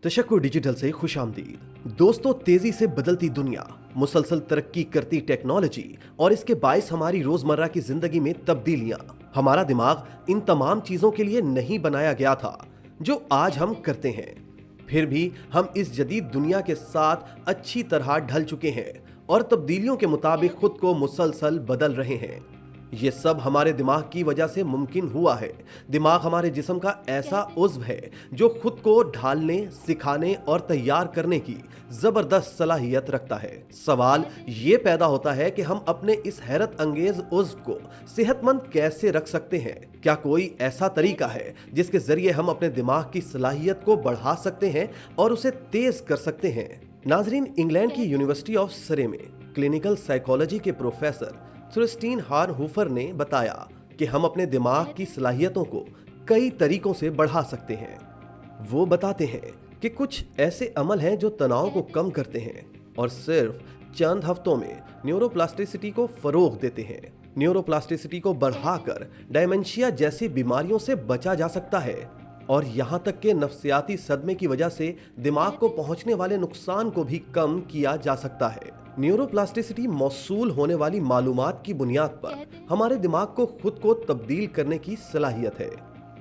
तशक्कुर digital से खुशामदीद। दोस्तों, तेजी से बदलती दुनिया, मुसलसल तरक्की करती टेक्नोलॉजी और इसके बायस हमारी रोजमर्रा की जिंदगी में तब्दीलियां। हमारा दिमाग इन तमाम चीजों के लिए नहीं बनाया गया था जो आज हम करते हैं। फिर भी हम इस जदीद दुनिया के साथ अच्छी तरह ढल चुके हैं और तब्दीलियों के मुताबिक खुद को मुसलसल बदल रहे हैं। ये सब हमारे दिमाग की वजह से मुमकिन हुआ है। दिमाग हमारे जिस्म का ऐसा उज़्व है जो खुद को ढालने, सिखाने और तैयार करने की जबरदस्त सलाहियत रखता है। सवाल ये पैदा होता है कि हम अपने इस हैरत अंगेज उज़्व को सेहतमंद कैसे रख सकते हैं? क्या कोई ऐसा तरीका है जिसके जरिए हम अपने दिमाग की सलाहियत को बढ़ा सकते हैं और उसे तेज कर सकते हैं? नाजरीन, इंग्लैंड की यूनिवर्सिटी ऑफ सरे में क्लिनिकल साइकोलॉजी के प्रोफेसर थ्रिस्टीन हार्नहोफर ने बताया कि हम अपने दिमाग की सलाहियतों को कई तरीकों से बढ़ा सकते हैं। वो बताते हैं कि कुछ ऐसे अमल हैं जो तनाव को कम करते हैं और सिर्फ चंद हफ्तों में न्यूरोप्लास्टिसिटी को फरोग देते हैं। न्यूरोप्लास्टिसिटी को बढ़ाकर डायमेंशिया जैसी बीमारियों से बचा जा सकता है और यहाँ तक के नफ्सियाती सदमे की वजह से दिमाग को पहुँचने वाले नुकसान को भी कम किया जा सकता है। न्यूरोप्लास्टिसिटी मौसूल होने वाली मालूमात की बुनियाद पर हमारे दिमाग को खुद को तब्दील करने की सलाहियत है।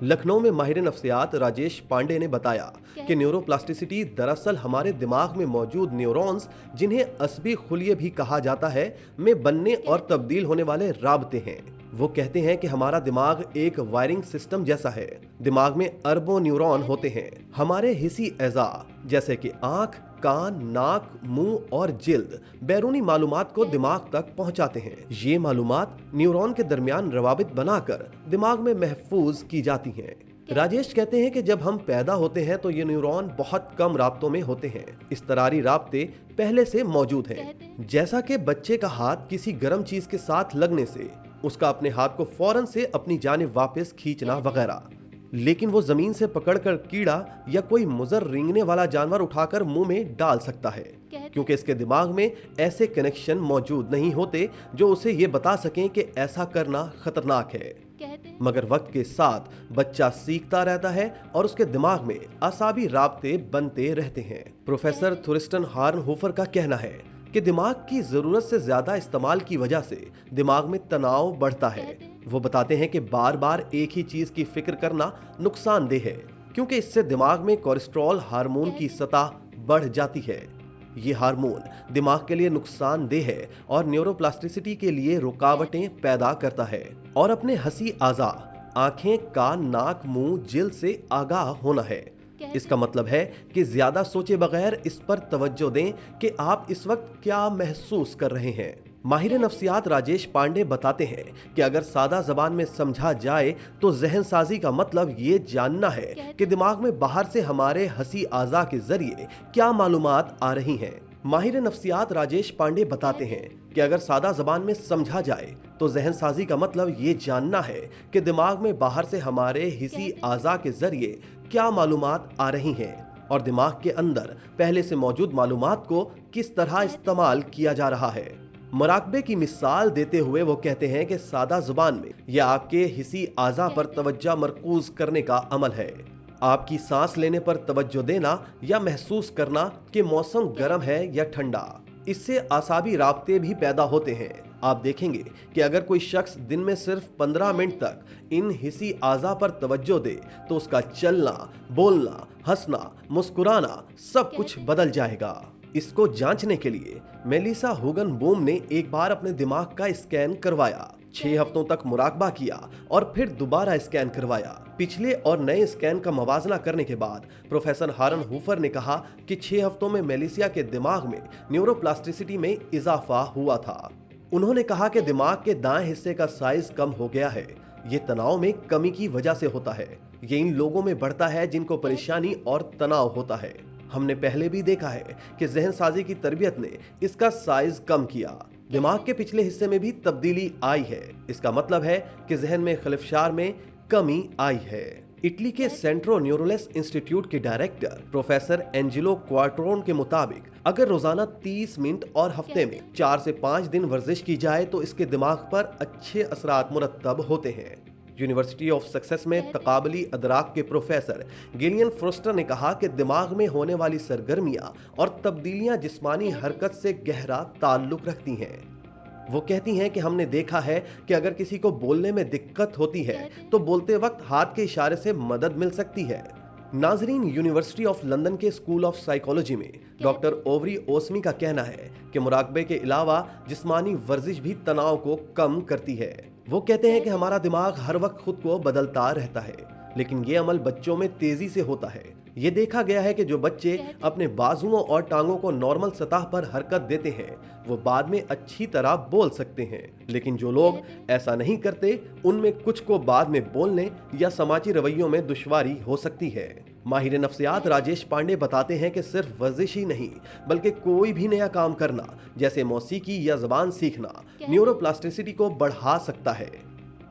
लखनऊ में माहिर नफ्सियात राजेश पांडे ने बताया कि न्यूरोप्लास्टिसिटी दरअसल हमारे दिमाग में मौजूद न्यूरॉन्स, जिन्हें असबी खुलिये भी कहा जाता है, में बनने और तब्दील होने वाले राबते हैं। वो कहते हैं कि हमारा दिमाग एक वायरिंग सिस्टम जैसा है। दिमाग में अरबों न्यूरॉन होते हैं। हमारे हिस्सी एज़ा जैसे कि आंख, कान, नाक, मुंह और जिल्द बैरूनी मालूमात को दिमाग तक पहुंचाते हैं। ये मालूमात न्यूरॉन के दरमियान रवाबित बनाकर दिमाग में महफूज की जाती हैं। राजेश कहते हैं कि जब हम पैदा होते हैं तो ये न्यूरॉन बहुत कम राब्तों में होते हैं। इस तरारी राब्ते पहले से मौजूद हैं। जैसा कि बच्चे का हाथ किसी गर्म चीज के साथ लगने से उसका अपने हाथ को फौरन से अपनी जानिब वापस खींचना वगैरह। लेकिन वो जमीन से पकड़कर कीड़ा या कोई मुजर रेंगने वाला जानवर उठाकर मुंह में डाल सकता है, क्योंकि इसके दिमाग में ऐसे कनेक्शन मौजूद नहीं होते जो उसे ये बता सकें कि ऐसा करना खतरनाक है। मगर वक्त के साथ बच्चा सीखता रहता है और उसके दिमाग में असाबी राब्ते बनते रहते हैं। प्रोफेसर थ्रिस्टन हार्नहोफर का कहना है कि दिमाग की जरूरत से ज्यादा इस्तेमाल की वजह से दिमाग में तनाव बढ़ता है। वो बताते हैं कि बार बार एक ही चीज की फिक्र करना नुकसानदेह है, क्योंकि इससे दिमाग में कोलेस्ट्रॉल हार्मोन की सतह बढ़ जाती है। ये हार्मोन दिमाग के लिए नुकसानदेह है और न्यूरोप्लास्टिसिटी के लिए रुकावटें पैदा करता है। और अपने हंसी आज़ा, आंखें, कान, नाक, मुंह, जिल्द से आगाह होना है। इसका मतलब है कि ज्यादा सोचे बगैर इस पर तवज्जो दें कि आप इस वक्त क्या महसूस कर रहे हैं। माहिर नफ्सियात राजेश पांडे बताते हैं कि अगर सादा जबान में समझा जाए तो जहन साजी का मतलब ये जानना है कि दिमाग में बाहर से हमारे हंसी आज़ा के जरिए क्या मालूमात आ रही हैं। माहिर नफ्सियात राजेश पांडे बताते हैं कि अगर सादा जबान में समझा जाए तो जहन साजी का मतलब ये जानना है कि दिमाग में बाहर से हमारे हिस्सी आज़ा के जरिए क्या मालूमात आ रही हैं और दिमाग के अंदर पहले से मौजूद मालूमात को किस तरह इस्तेमाल किया जा रहा है। मुराकबे की मिसाल देते हुए वो कहते हैं कि सादा जुबान में यह आपके हिस्सी आज़ा पर तवज्जो मरकूज करने का अमल है। आपकी सांस लेने पर तवज्जो देना या महसूस करना कि मौसम गर्म है या ठंडा। इससे आसाबी राब्ते भी पैदा होते हैं। आप देखेंगे कि अगर कोई शख्स दिन में सिर्फ 15 मिनट तक इन हिस्सी आज़ा पर तवज्जो दे तो उसका चलना, बोलना, हंसना, मुस्कुराना सब कुछ बदल जाएगा। इसको जांचने के लिए मेलिसा हुगनबोम ने एक बार अपने दिमाग का स्कैन करवाया, 6 हफ्तों तक मुराकबा किया और फिर दोबारा स्कैन करवाया। पिछले और नए स्कैन का मवाजना करने के बाद प्रोफेसर हार्नहोफर ने कहा कि 6 हफ्तों में मेलिसिया के दिमाग में न्यूरोप्लास्टिसिटी में इजाफा हुआ था। उन्होंने कहा कि दिमाग के दाएं हिस्से का साइज कम हो गया है। ये तनाव में कमी की वजह से होता है। ये इन लोगों में बढ़ता है जिनको परेशानी और तनाव होता है। हमने पहले भी देखा है कि जहन साजी की तरबियत ने इसका साइज कम किया। दिमाग के पिछले हिस्से में भी तब्दीली आई है। इसका मतलब है कि जहन में खलिफशार में कमी आई है। इटली के सेंट्रो न्यूरोलेस इंस्टीट्यूट के डायरेक्टर प्रोफेसर एंजेलो क्वार्ट्रोन के मुताबिक अगर रोजाना 30 मिनट और हफ्ते में 4 से 5 दिन वर्जिश की जाए तो इसके दिमाग पर अच्छे असरात मुरतब होते हैं। यूनिवर्सिटी ऑफ सक्सेस में तकाबली अदराक के प्रोफेसर गिलियन फ्रोस्टर ने कहा कि दिमाग में होने वाली सरगर्मियां और तब्दीलियां जिस्मानी हरकत से गहरा ताल्लुक रखती हैं। वो कहती हैं कि हमने देखा है कि अगर किसी को बोलने में दिक्कत होती है तो बोलते वक्त हाथ के इशारे से मदद मिल सकती है। नाजरीन, यूनिवर्सिटी ऑफ लंदन के स्कूल ऑफ साइकोलॉजी में डॉक्टर ओवरी ओस्मी का कहना है कि मुराकबे के अलावा जिस्मानी वर्जिश भी तनाव को कम करती है। वो कहते हैं कि हमारा दिमाग हर वक्त खुद को बदलता रहता है, लेकिन ये अमल बच्चों में तेजी से होता है। ये देखा गया है कि जो बच्चे अपने बाजुओं और टांगों को नॉर्मल सतह पर हरकत देते हैं वो बाद में अच्छी तरह बोल सकते हैं, लेकिन जो लोग ऐसा नहीं करते उनमें कुछ को बाद में बोलने या समाजी रवैयों में दुश्वारी हो सकती है। माहिर नफ्सियात राजेश पांडे बताते हैं कि सिर्फ वर्जिश ही नहीं बल्कि कोई भी नया काम करना जैसे मौसीकी या ज़बान सीखना न्यूरोप्लास्टिसिटी को बढ़ा सकता है,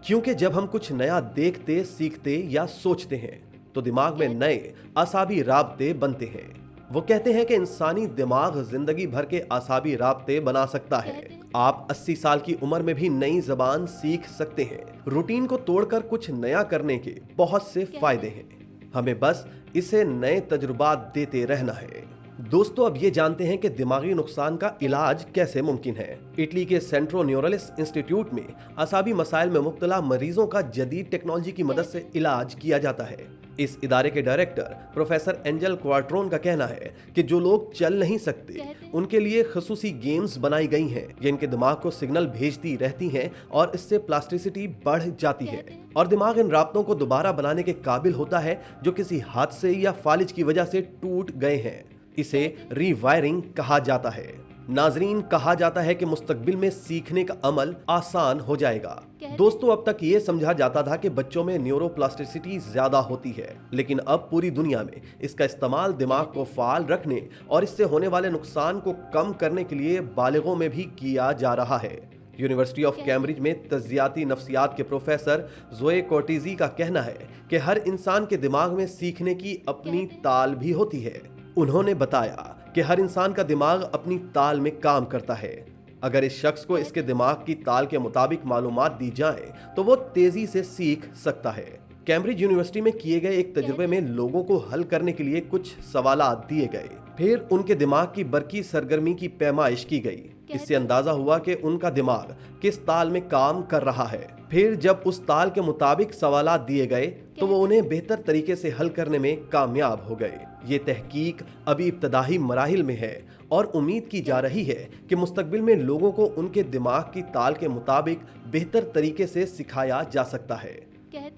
क्योंकि जब हम कुछ नया देखते, सीखते या सोचते हैं तो दिमाग में नए आसाबी राब्ते बनते हैं। वो कहते हैं कि इंसानी दिमाग जिंदगी भर के आसाबी राब्ते बना सकता है। आप 80 साल की उम्र में भी नई जबान सीख सकते हैं। रूटीन को तोड़कर कुछ नया करने के बहुत से फायदे हैं, हमें बस इसे नए तजुर्बात देते रहना है। दोस्तों, अब ये जानते हैं कि दिमागी नुकसान का इलाज कैसे मुमकिन है। इटली के सेंट्रो न्यूरलिस इंस्टीट्यूट में आसाबी मसाइल में मुब्तला मरीजों का जदीद टेक्नोलॉजी की मदद से इलाज किया जाता है। इस इदारे के डायरेक्टर प्रोफेसर एंजल क्वार्ट्रोन का कहना है कि जो लोग चल नहीं सकते उनके लिए खसूसी गेम्स बनाई गई हैं। ये इनके दिमाग को सिग्नल भेजती रहती हैं और इससे प्लास्टिसिटी बढ़ जाती है और दिमाग इन राब्तों को दोबारा बनाने के काबिल होता है जो किसी हादसे या फालिज की वजह से टूट गए हैं। इसे रीवायरिंग कहा जाता है। नाजरीन, कहा जाता है कि मुस्तकबिल में सीखने का अमल आसान हो जाएगा। दोस्तों, अब तक ये समझा जाता था कि बच्चों में न्यूरोप्लास्टिसिटी ज्यादा होती है, लेकिन अब पूरी दुनिया में इसका इस्तेमाल दिमाग को फाल रखने और इससे होने वाले नुकसान को कम करने के लिए बालिगों में भी किया जा रहा है। यूनिवर्सिटी ऑफ कैम्ब्रिज में तज्जियाती नफ्सियात के प्रोफेसर जोए कोर्टिजी का कहना है कि हर इंसान के दिमाग में सीखने की अपनी ताल भी होती है। उन्होंने बताया कि हर इंसान का दिमाग अपनी ताल में काम करता है। अगर इस शख्स को इसके दिमाग की ताल के मुताबिक मालूमात दी जाए तो वो तेजी से सीख सकता है। कैम्ब्रिज यूनिवर्सिटी में किए गए एक तजुर्बे में लोगों को हल करने के लिए कुछ सवालात दिए गए, फिर उनके दिमाग की बरकी सरगर्मी की पैमाइश की गई। इससे अंदाजा हुआ कि उनका दिमाग किस ताल में काम कर रहा है। फिर जब उस ताल के मुताबिक सवालात दिए गए तो वो उन्हें बेहतर तरीके से हल करने में कामयाब हो गए। ये तहकीक अभी इब्तदाई मराहिल में है और उम्मीद की जा रही है कि मुस्तकबिल में लोगों को उनके दिमाग की ताल के मुताबिक बेहतर तरीके से सिखाया जा सकता है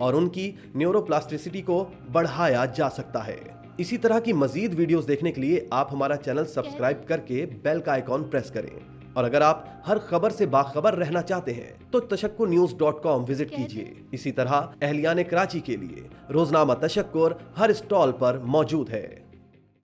और उनकी न्यूरोप्लास्टिसिटी को बढ़ाया जा सकता है। इसी तरह की मजीद वीडियोस देखने के लिए आप हमारा चैनल सब्सक्राइब करके बेल का आइकॉन प्रेस करें और अगर आप हर खबर से बाखबर रहना चाहते हैं तो तशक्कुरन्यूज़.com विजिट कीजिए। इसी तरह अहलियाने कराची के लिए रोजनामा तशक्कुर हर स्टॉल पर मौजूद है।